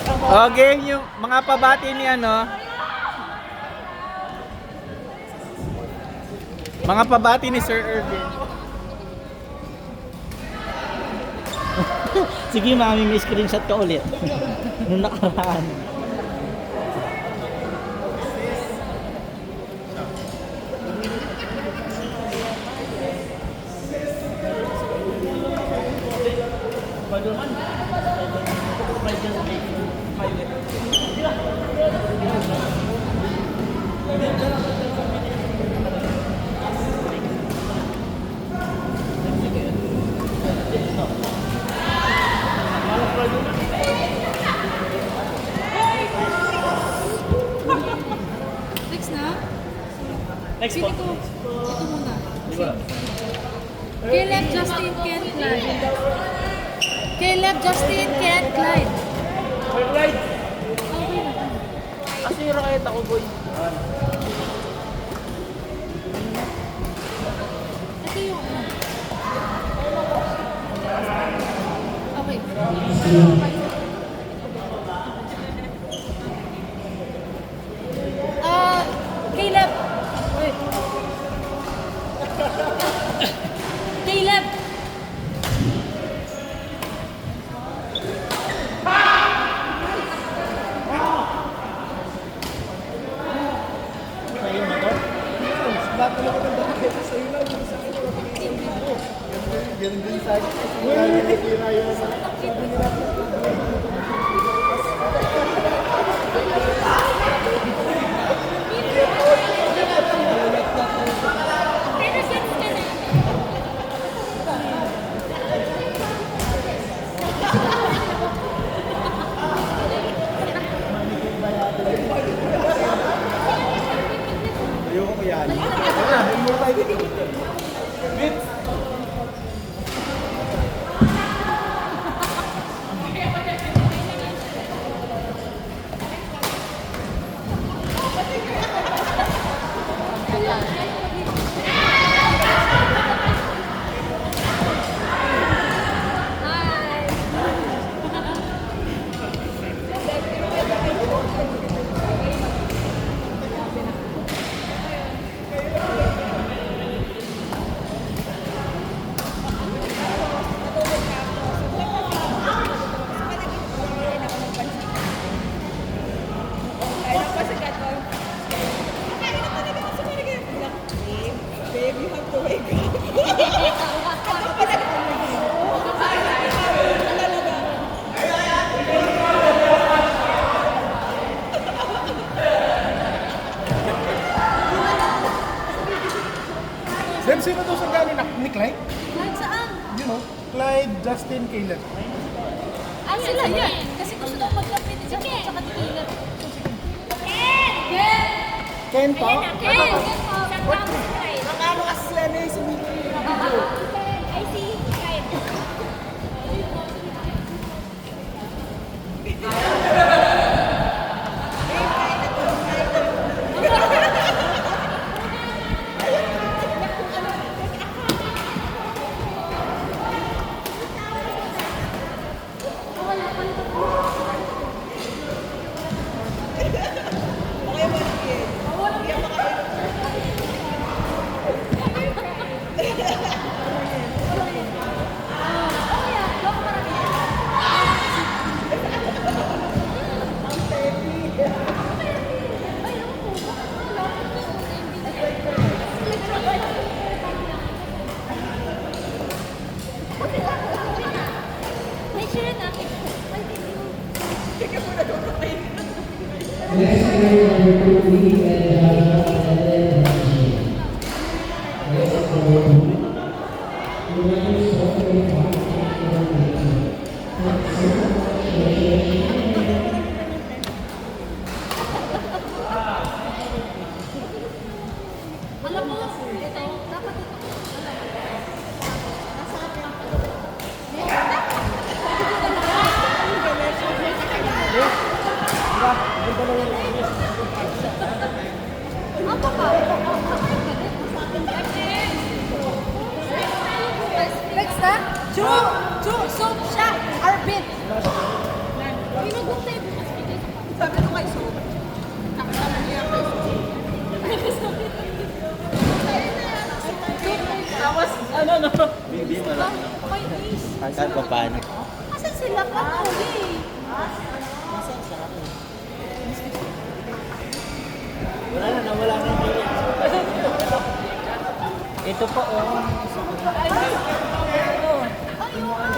Okay, yung mga pabati ni ano. Mga pabati ni Sir Irvin. Sige, mami, may screenshot ka ulit. Nung nakaraan. Next na? Next Pili po. ko. Ito muna. Caleb, Justin, Ken, Clyde. Caleb, Justin, Ken, Clyde. Clyde! Okay na. Asira kahit ako, boy. Ito yung ano. Okay. Caleb. Wait. Caleb. Sa'yo ba to? Lahat na lang ang dami sa iyo lang. Sa akin wala kang isang libo. Ganun din sa akin. Wala yung natira yun. Sabi nila. Ayoko ko yan. Wala, may mura tayo dito. Bits! Babe, you have to wake up. Babe, sino daw sa gano'n ni Clyde? Clyde saan? You know, Clyde, Justin, Caleb. Ay, sila yan. Kasi gusto daw magkapit ni Justin tsaka ni Caleb. Ken! Ken po? Ken! Ken! Nakano kasi ano yung sumili. I see. Clyde. May share na. Alam mo, ito, dapat ito. Apa ka? Next na? Chu! Chu! Soup siya! Arbit! Pinugutin! Sabi ko kay Sue, nakasama niya kay Sue. Tapos, ano no? Hindi mo lang. Kay Is. Kahit pa paano. Kasi sila pa huli. Wala na, nawala na yung ito po, oh. Ayun.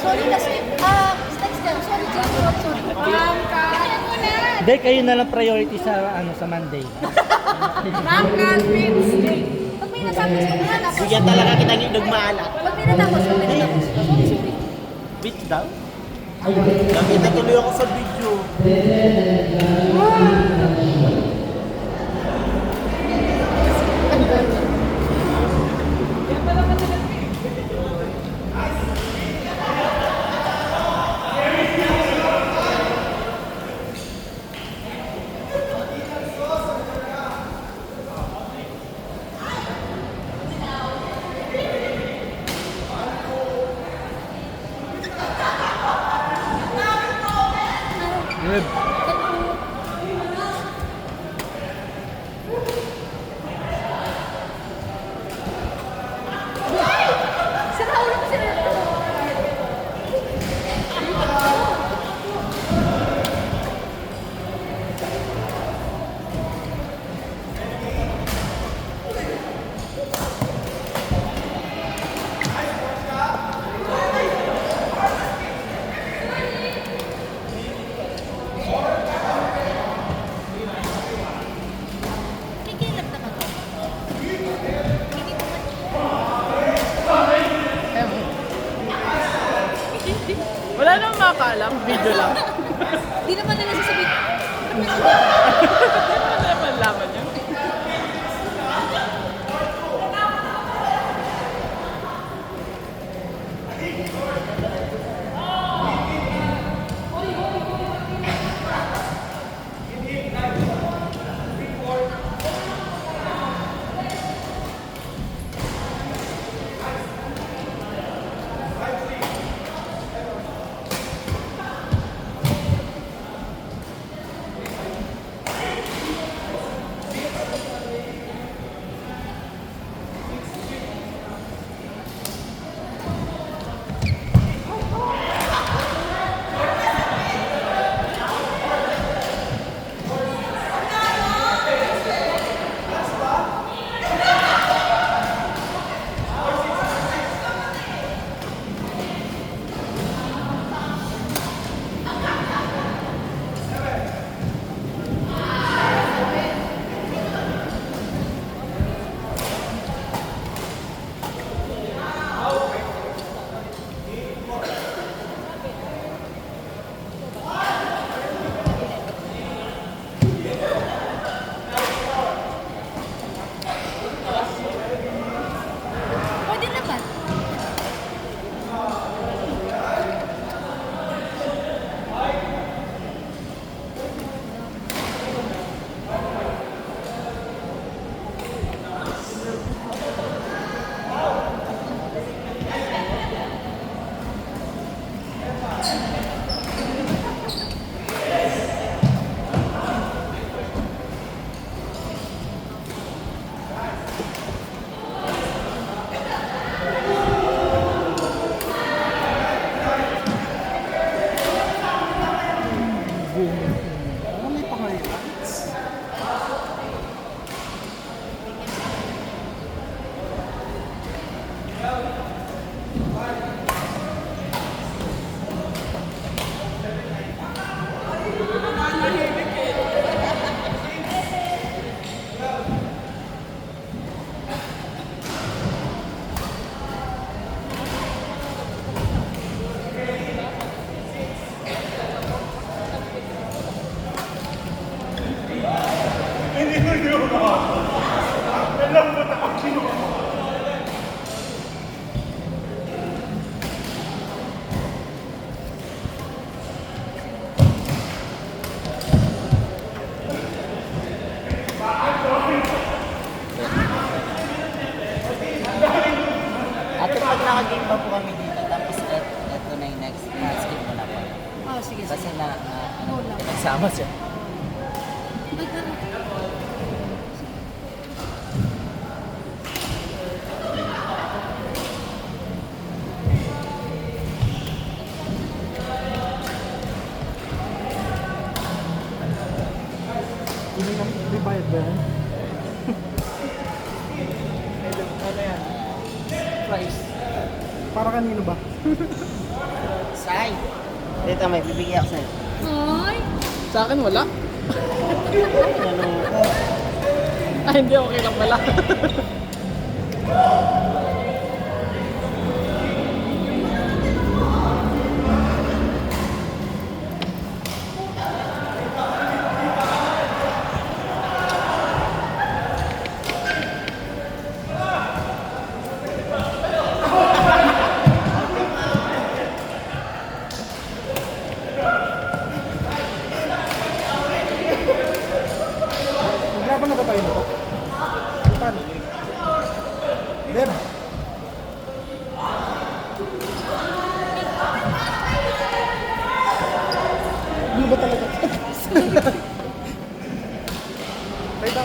Sorry na slip. Next time. Sorry, Jay. Sorry. Kaya mo na. Hindi, kayo na lang priority sa sa Monday. Rock Prince. Pag may natapos, pag may natapos. Bigyan talaga kitang inog maalat. Pag may natapos, pag may natapos. Sorry. Beach daw? Nakita tuloy ako sa video. Sira ulo ko sila. Kikilap naman ko. Hindi Wala namang makakaalam, video lang. Di naman nila sasabihin. Hindi naman laman yun. Pwede naman. May pa-highlights. Go lang. Sama siya. May bayad ba yan? Ano yan? Price. Para kanino ba? Say. Dito may bibigyan ako sa'yo. Ay! Sa akin wala. Ano? Ay, hindi. Okay lang pala. Maglaban na ba tayo nito? Paano? Dem! Ano ba talaga? Tayo ba?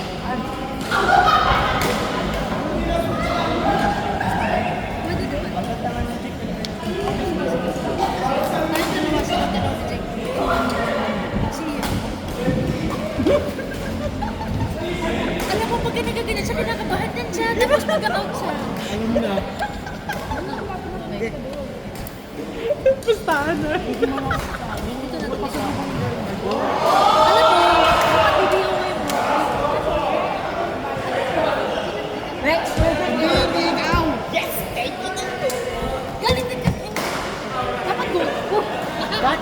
Alam mo, pag nagagalit siya, kinakabahan din siya. Tapos mag-out siya. Alam mo na. Pustahan na. Dito na ito. Alam mo, nakabibigyan ko yung Next! Yes! Galit din kasi. Dapat go. Cut.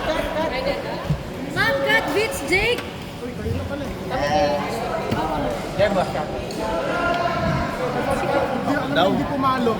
Ma'am, cut beats Jake! There, boss. Hindi pumalo.